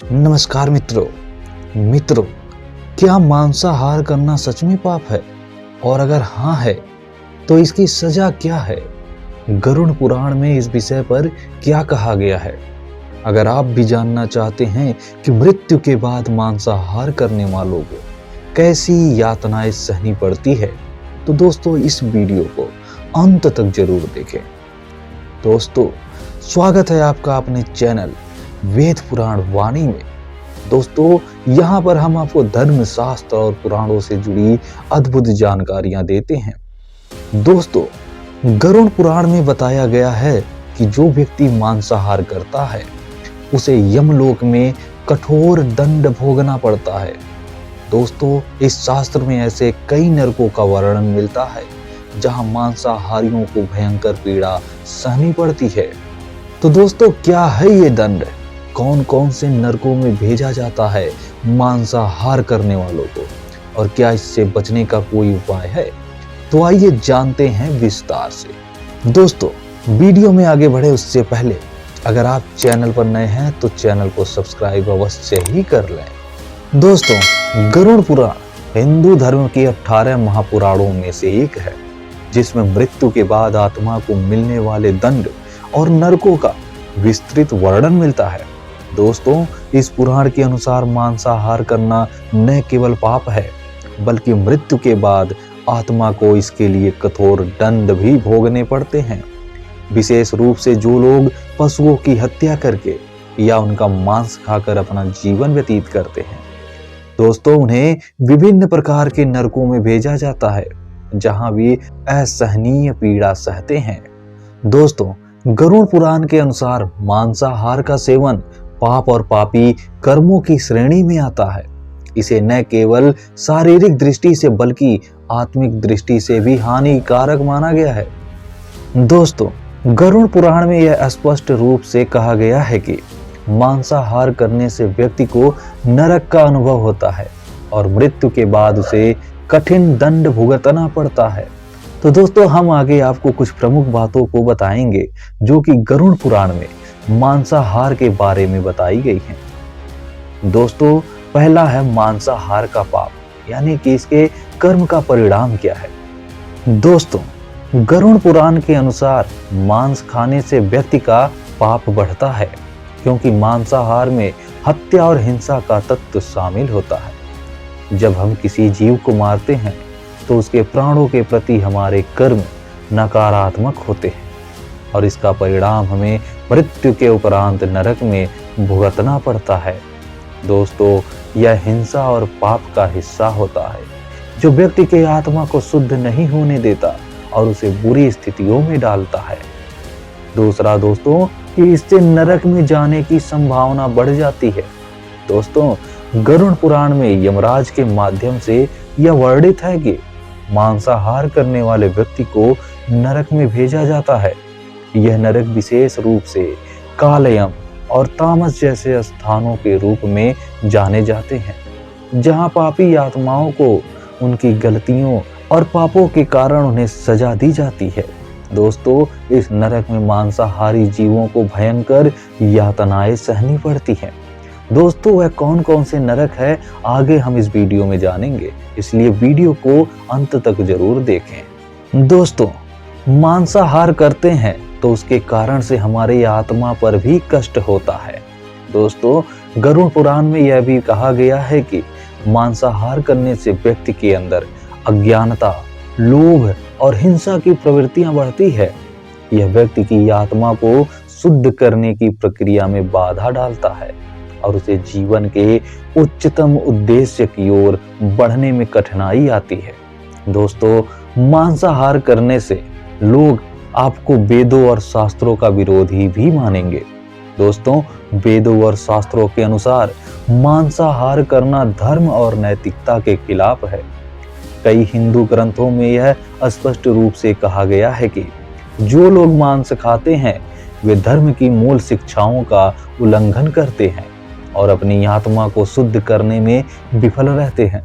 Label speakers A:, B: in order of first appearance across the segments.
A: नमस्कार मित्रों, क्या मांसाहार करना सच में पाप है? और अगर हाँ है तो इसकी सजा क्या है? गरुड़ पुराण में इस विषय पर क्या कहा गया है? अगर आप भी जानना चाहते हैं कि मृत्यु के बाद मांसाहार करने वालों को कैसी यातनाएं सहनी पड़ती है, तो दोस्तों इस वीडियो को अंत तक जरूर देखें। दोस्तों, स्वागत है आपका अपने चैनल वेद पुराण वाणी में। दोस्तों, यहाँ पर हम आपको धर्म शास्त्र और पुराणों से जुड़ी अद्भुत जानकारियां देते हैं। दोस्तों, गरुड़ पुराण में बताया गया है कि जो व्यक्ति मांसाहार करता है उसे यमलोक में कठोर दंड भोगना पड़ता है। दोस्तों, इस शास्त्र में ऐसे कई नरकों का वर्णन मिलता है जहां मांसाहारियों को भयंकर पीड़ा सहनी पड़ती है। तो दोस्तों, क्या है ये दंड? कौन कौन से नरकों में भेजा जाता है मांसाहार करने वालों को, और क्या इससे बचने का कोई उपाय है? तो आइए जानते हैं विस्तार से। दोस्तों, वीडियो में आगे बढ़े उससे पहले अगर आप चैनल पर नए हैं तो चैनल को सब्सक्राइब अवश्य ही कर लें। दोस्तों, गरुड़ पुराण हिंदू धर्म के 18 महापुराणों में से एक है, जिसमें मृत्यु के बाद आत्मा को मिलने वाले दंड और नरकों का विस्तृत वर्णन मिलता है। दोस्तों, इस पुराण के अनुसार मांसाहार करना न केवल पाप है, बल्कि मृत्यु के बाद आत्मा को इसके लिए कठोर दंड भी भोगने पड़ते हैं। विशेष रूप से जो लोग पशुओं की हत्या करके या उनका मांस खाकर अपना जीवन व्यतीत करते हैं, दोस्तों उन्हें विभिन्न प्रकार के नरकों में भेजा जाता है, जहां वे असहनीय पीड़ा सहते हैं। दोस्तों, गरुड़ पुराण के अनुसार मांसाहार का सेवन पाप और पापी कर्मों की श्रेणी में आता है। इसे न केवल शारीरिक दृष्टि से बल्कि आत्मिक दृष्टि से भी हानिकारक माना गया है। दोस्तों, गरुड़ पुराण में यह स्पष्ट रूप से कहा गया है कि मांसाहार करने से व्यक्ति को नरक का अनुभव होता है और मृत्यु के बाद उसे कठिन दंड भुगतना पड़ता है। तो दोस्तों, हम आगे आपको कुछ प्रमुख बातों को बताएंगे जो कि गरुड़ पुराण में मांसाहार के बारे में बताई गई हैं। दोस्तों, पहला है मांसाहार का पाप, यानी कि इसके कर्म का परिणाम क्या है। दोस्तों, गरुड़ पुराण के अनुसार मांस खाने से व्यक्ति का पाप बढ़ता है, क्योंकि मांसाहार में हत्या और हिंसा का तत्व शामिल होता है। जब हम किसी जीव को मारते हैं तो उसके प्राणों के प्रति हमारे कर्म नकारात्मक होते हैं और इसका परिणाम हमें मृत्यु के उपरांत नरक में भुगतना पड़ता है। दोस्तों, यह हिंसा और पाप का हिस्सा होता है जो व्यक्ति के आत्मा को शुद्ध नहीं होने देता और उसे बुरी स्थितियों में डालता है। दूसरा दोस्तों, कि इससे नरक में जाने की संभावना बढ़ जाती है। दोस्तों, गरुड़ पुराण में यमराज के माध्यम से यह वर्णित है कि मांसाहार करने वाले व्यक्ति को नरक में भेजा जाता है। यह नरक विशेष रूप से कालयम और तामस जैसे स्थानों के रूप में जाने जाते हैं, जहां पापी आत्माओं को उनकी गलतियों और पापों के कारण उन्हें सजा दी जाती है। दोस्तों, इस नरक में मांसाहारी जीवों को भयंकर यातनाएं सहनी पड़ती हैं। दोस्तों, वह कौन कौन से नरक है आगे हम इस वीडियो में जानेंगे, इसलिए वीडियो को अंत तक जरूर देखें। दोस्तों, मांसाहार करते हैं तो उसके कारण से हमारे आत्मा पर भी कष्ट होता है। दोस्तों, गरुड़ पुराण में यह भी कहा गया है कि मांसाहार करने से व्यक्ति के अंदर अज्ञानता, लोभ और हिंसा की प्रवृत्तियां बढ़ती है। यह व्यक्ति की आत्मा को शुद्ध करने की प्रक्रिया में बाधा डालता है और उसे जीवन के उच्चतम उद्देश्य की ओर बढ़ने में कठिनाई आती है। दोस्तों, मांसाहार करने से लोग आपको वेदों और शास्त्रों का विरोधी भी मानेंगे। दोस्तों, वेदों और शास्त्रों के अनुसार मांसाहार करना धर्म और नैतिकता के खिलाफ है। कई हिंदू ग्रंथों में यह स्पष्ट रूप से कहा गया है कि जो लोग मांस खाते हैं वे धर्म की मूल शिक्षाओं का उल्लंघन करते हैं और अपनी आत्मा को शुद्ध करने में विफल रहते हैं।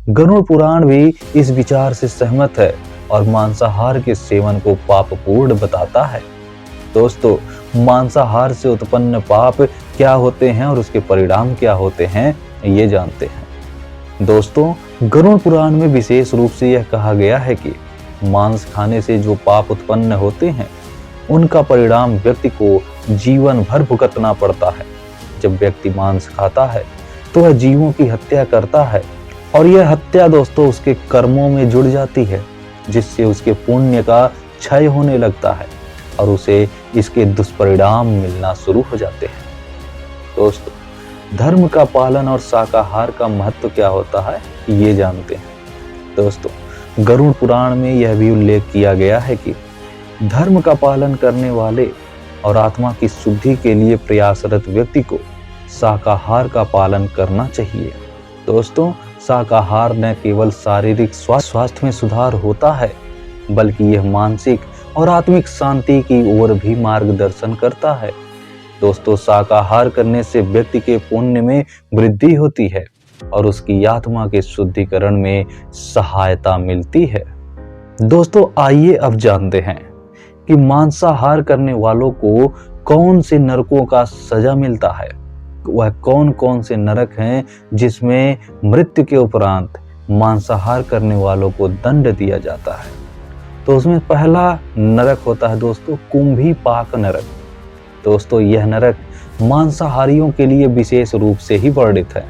A: गरुड़ पुराण भी इस विचार से सहमत है और मांसाहार के सेवन को पापपूर्ण बताता है। दोस्तों, मांसाहार से उत्पन्न पाप क्या होते हैं और उसके परिणाम क्या होते हैं, ये जानते हैं। दोस्तों, गरुड़ पुराण में विशेष रूप से यह कहा गया है कि मांस खाने से जो पाप उत्पन्न होते हैं उनका परिणाम व्यक्ति को जीवन भर भुगतना पड़ता है। जब व्यक्ति मांस खाता है तो वह जीवों की हत्या करता है और यह हत्या दोस्तों उसके कर्मों में जुड़ जाती है, जिससे उसके पुण्य का क्षय होने लगता है और उसे इसके दुष्परिणाम मिलना शुरू हो जाते हैं। दोस्तों, धर्म का पालन और शाकाहार का महत्व क्या होता है, ये जानते हैं। दोस्तों, गरुड़ पुराण में यह भी उल्लेख किया गया है कि धर्म का पालन करने वाले और आत्मा की शुद्धि के लिए प्रयासरत व्यक्ति को शाकाहार का पालन करना चाहिए। दोस्तों, शाकाहार न केवल शारीरिक स्वास्थ्य में सुधार होता है, बल्कि यह मानसिक और आत्मिक शांति की ओर भी मार्गदर्शन करता है। दोस्तों, शाकाहार करने से व्यक्ति के पुण्य में वृद्धि होती है और उसकी आत्मा के शुद्धिकरण में सहायता मिलती है। दोस्तों, आइए अब जानते हैं कि मांसाहार करने वालों को कौन से नरकों का सजा मिलता है। वह कौन कौन से नरक हैं जिसमें मृत्यु के उपरांत मांसाहार करने वालों को दंड दिया जाता है। तो उसमें पहला नरक होता है दोस्तों कुंभी पाक नरक। दोस्तों, यह नरक मांसाहारियों के लिए विशेष रूप से ही वर्णित है।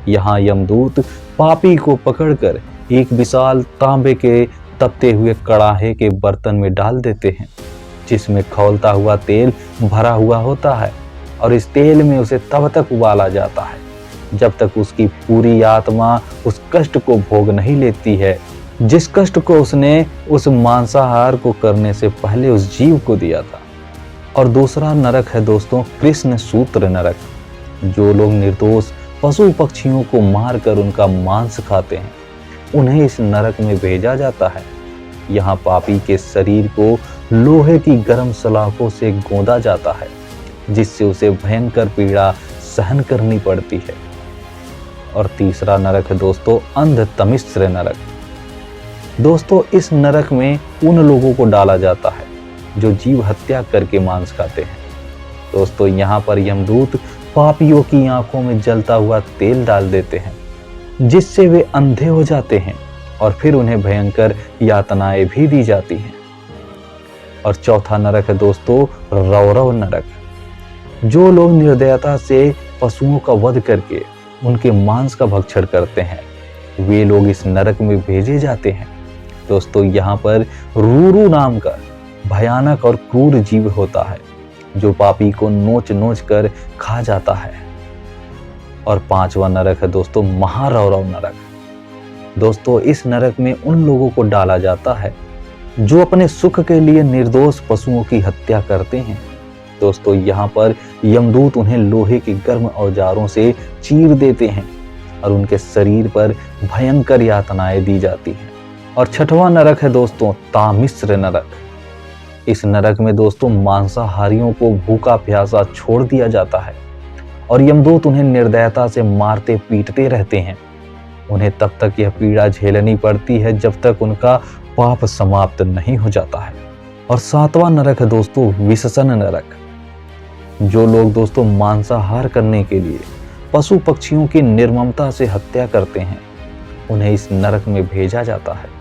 A: यहाँ यमदूत पापी को पकड़कर एक विशाल तांबे के तपते हुए कड़ाहे के बर्तन में डाल देते हैं, जिसमें खौलता हुआ तेल भरा हुआ होता है और इस तेल में उसे तब तक उबाला जाता है जब तक उसकी पूरी आत्मा उस कष्ट को भोग नहीं लेती है जिस कष्ट को उसने उस मांसाहार को करने से पहले उस जीव को दिया था। और दूसरा नरक है दोस्तों कृष्ण सूत्र नरक। जो लोग निर्दोष पशु पक्षियों को मारकर उनका मांस खाते हैं, उन्हें इस नरक में भेजा जाता है। यहाँ पापी के शरीर को लोहे की गर्म सलाखों से गोंदा जाता है, जिससे उसे भयंकर पीड़ा सहन करनी पड़ती है। और तीसरा नरक है दोस्तों अंधतमिश्र नरक। दोस्तों, इस नरक में उन लोगों को डाला जाता है जो जीव हत्या करके मांस खाते हैं। दोस्तों, यहाँ पर यमदूत पापियों की आंखों में जलता हुआ तेल डाल देते हैं, जिससे वे अंधे हो जाते हैं और फिर उन्हें भयंकर यातनाएं भी दी जाती हैं। और चौथा नरक है दोस्तों रौरव नरक। जो लोग निर्दयता से पशुओं का वध करके उनके मांस का भक्षण करते हैं, वे लोग इस नरक में भेजे जाते हैं। दोस्तों, यहाँ पर रूरू नाम का भयानक और क्रूर जीव होता है जो पापी को नोच नोच कर खा जाता है। और पांचवा नरक है दोस्तों महारौरव नरक। दोस्तों, इस नरक में उन लोगों को डाला जाता है जो अपने सुख के लिए निर्दोष पशुओं की हत्या करते हैं। दोस्तों, यहाँ पर यमदूत उन्हें लोहे के गर्म औजारों से चीर देते हैं और उनके शरीर पर भयंकर यातनाएं दी जाती हैं। और छठवां नरक है दोस्तों तामिश्र नरक। इस नरक में दोस्तों मांसाहारियों को भूखा प्यासा छोड़ दिया जाता है और यमदूत उन्हें निर्दयता से मारते पीटते रहते हैं। उन्हें तब तक यह पीड़ा झेलनी पड़ती है जब तक उनका पाप समाप्त नहीं हो जाता है। और सातवां नरक है दोस्तों विशसन नरक। जो लोग दोस्तों मांसाहार करने के लिए पशु पक्षियों की निर्ममता से हत्या करते हैं, उन्हें इस नरक में भेजा जाता है।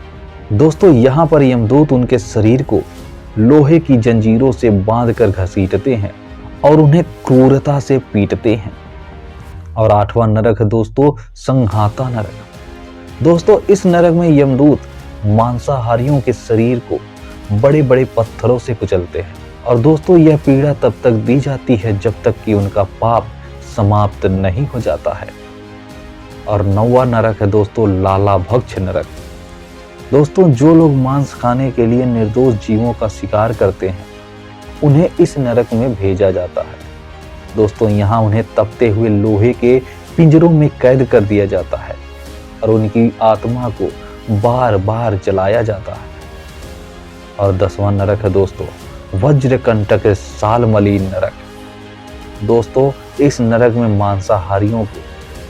A: दोस्तों, यहाँ पर यमदूत उनके शरीर को लोहे की जंजीरों से बांधकर घसीटते हैं और उन्हें क्रूरता से पीटते हैं। और आठवां नरक है दोस्तों संघाता नरक। दोस्तों, इस नरक में यमदूत मांसाहारियों के शरीर को बड़े बड़े पत्थरों से कुचलते हैं। और दोस्तों, यह पीड़ा तब तक दी जाती है जब तक कि उनका पाप समाप्त नहीं हो जाता है। और नौवां नरक है दोस्तों लाला भक्ष नरक। दोस्तों, जो लोग मांस खाने के लिए निर्दोष जीवों का शिकार करते हैं, उन्हें इस नरक में भेजा जाता है। दोस्तों, यहाँ उन्हें तपते हुए लोहे के पिंजरों में कैद कर दिया जाता है और उनकी आत्मा को बार बार जलाया जाता है। और 10वां नरक है दोस्तों वज्रकंटक सालमलीन नरक। दोस्तों, इस नरक में मांसाहारियों को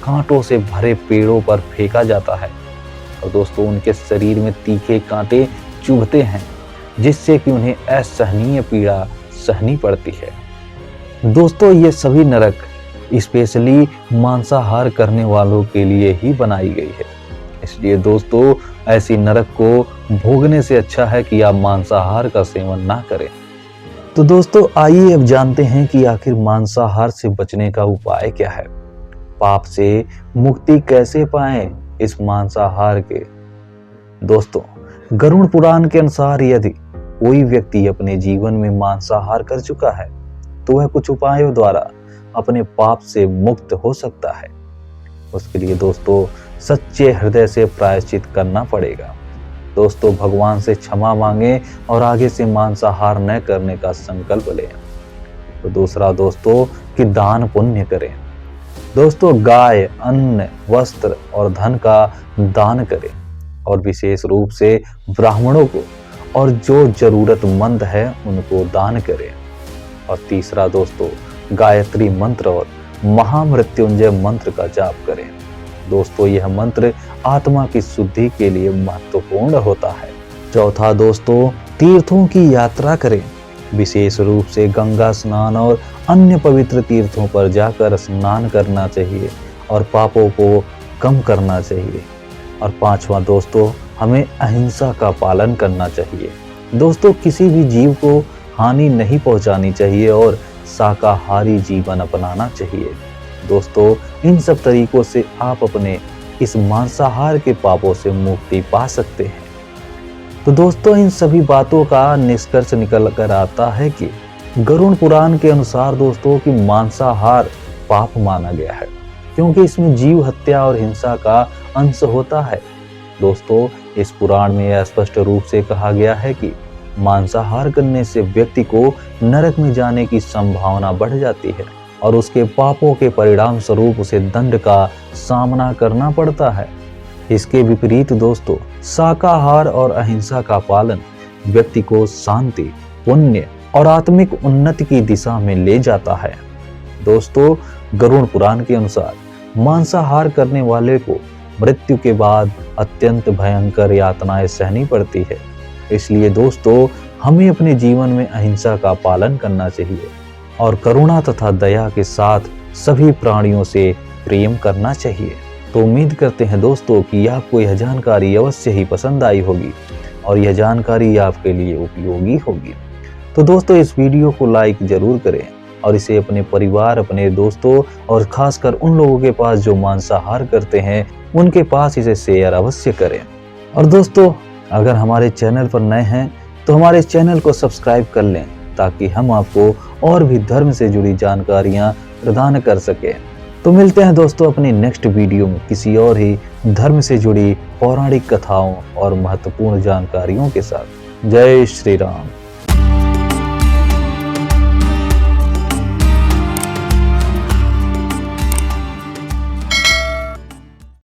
A: कांटों से भरे पेड़ों पर फेंका जाता है और दोस्तों उनके शरीर में तीखे कांटे चुभते हैं, जिससे कि उन्हें असहनीय पीड़ा सहनी पड़ती है। दोस्तों ये सभी नरक स्पेशली मांसाहार करने वालों के लिए ही बनाई गई है। इसलिए दोस्तों ऐसी नरक को भोगने से अच्छा है कि आप मांसाहार का सेवन ना करें। तो दोस्तों आइए अब जानते हैं कि आखिर मांसाहार से बचने का उपाय क्या है, पाप से मुक्ति कैसे पाएं इस मांसाहार के। दोस्तों गरुड़ पुराण के अनुसार यदि कोई व्यक्ति अपने जीवन में मांसाहार कर चुका है तो वह कुछ उपायों द्वारा अपने पाप से मुक्त हो सकता है। उसके लिए दोस्तों सच्चे हृदय से प्रायश्चित करना पड़ेगा। दोस्तों भगवान से क्षमा मांगे और आगे से मांसाहार न करने का संकल्प लें। तो दूसरा दोस्तों कि दान पुण्य करें। दोस्तों गाय, अन्न, वस्त्र और धन का दान करें और विशेष रूप से ब्राह्मणों को और जो जरूरतमंद है उनको दान करें। और तीसरा दोस्तों गायत्री मंत्र और महामृत्युंजय मंत्र का जाप करें। दोस्तों यह मंत्र आत्मा की शुद्धि के लिए महत्वपूर्ण होता है। चौथा दोस्तों तीर्थों की यात्रा करें, विशेष रूप से गंगा स्नान और अन्य पवित्र तीर्थों पर जाकर स्नान करना चाहिए और पापों को कम करना चाहिए। और पांचवा दोस्तों हमें अहिंसा का पालन करना चाहिए। दोस्तों किसी भी जीव को हानि नहीं पहुंचानी चाहिए और शाकाहारी जीवन अपनाना चाहिए। दोस्तों इन सब तरीकों से आप अपने इस मांसाहार के पापों से मुक्ति पा सकते हैं। तो दोस्तों इन सभी बातों का निष्कर्ष निकल कर आता है कि गरुड़ पुराण के अनुसार दोस्तों कि मांसाहार पाप माना गया है, क्योंकि इसमें जीव हत्या और हिंसा का अंश होता है। दोस्तों इस पुराण में यह स्पष्ट रूप से कहा गया है कि मांसाहार करने से व्यक्ति को नरक में जाने की संभावना बढ़ जाती है और उसके पापों के परिणाम स्वरूप उसे दंड का सामना करना पड़ता है। इसके विपरीत दोस्तों शाकाहार और अहिंसा का पालन व्यक्ति को शांति, पुण्य और आत्मिक उन्नति की दिशा में ले जाता है। दोस्तों गरुड़ पुराण के अनुसार मांसाहार करने वाले को मृत्यु के बाद अत्यंत भयंकर यातनाएं सहनी पड़ती है। इसलिए दोस्तों हमें अपने जीवन में अहिंसा का पालन करना चाहिए और करुणा तथा दया के साथ सभी प्राणियों से प्रेम करना चाहिए। तो उम्मीद करते हैं दोस्तों कि आपको यह जानकारी अवश्य ही पसंद आई होगी और यह जानकारी आपके लिए उपयोगी होगी। तो दोस्तों इस वीडियो को लाइक जरूर करें और इसे अपने परिवार, अपने दोस्तों और खासकर उन लोगों के पास जो मांसाहार करते हैं उनके पास इसे शेयर अवश्य करें। और दोस्तों अगर हमारे चैनल पर नए हैं तो हमारे चैनल को सब्सक्राइब कर लें ताकि हम आपको और भी धर्म से जुड़ी जानकारियां प्रदान कर सकें। तो मिलते हैं दोस्तों अपनी नेक्स्ट वीडियो में किसी और ही धर्म से जुड़ी पौराणिक कथाओं और महत्वपूर्ण जानकारियों के साथ। जय श्री राम।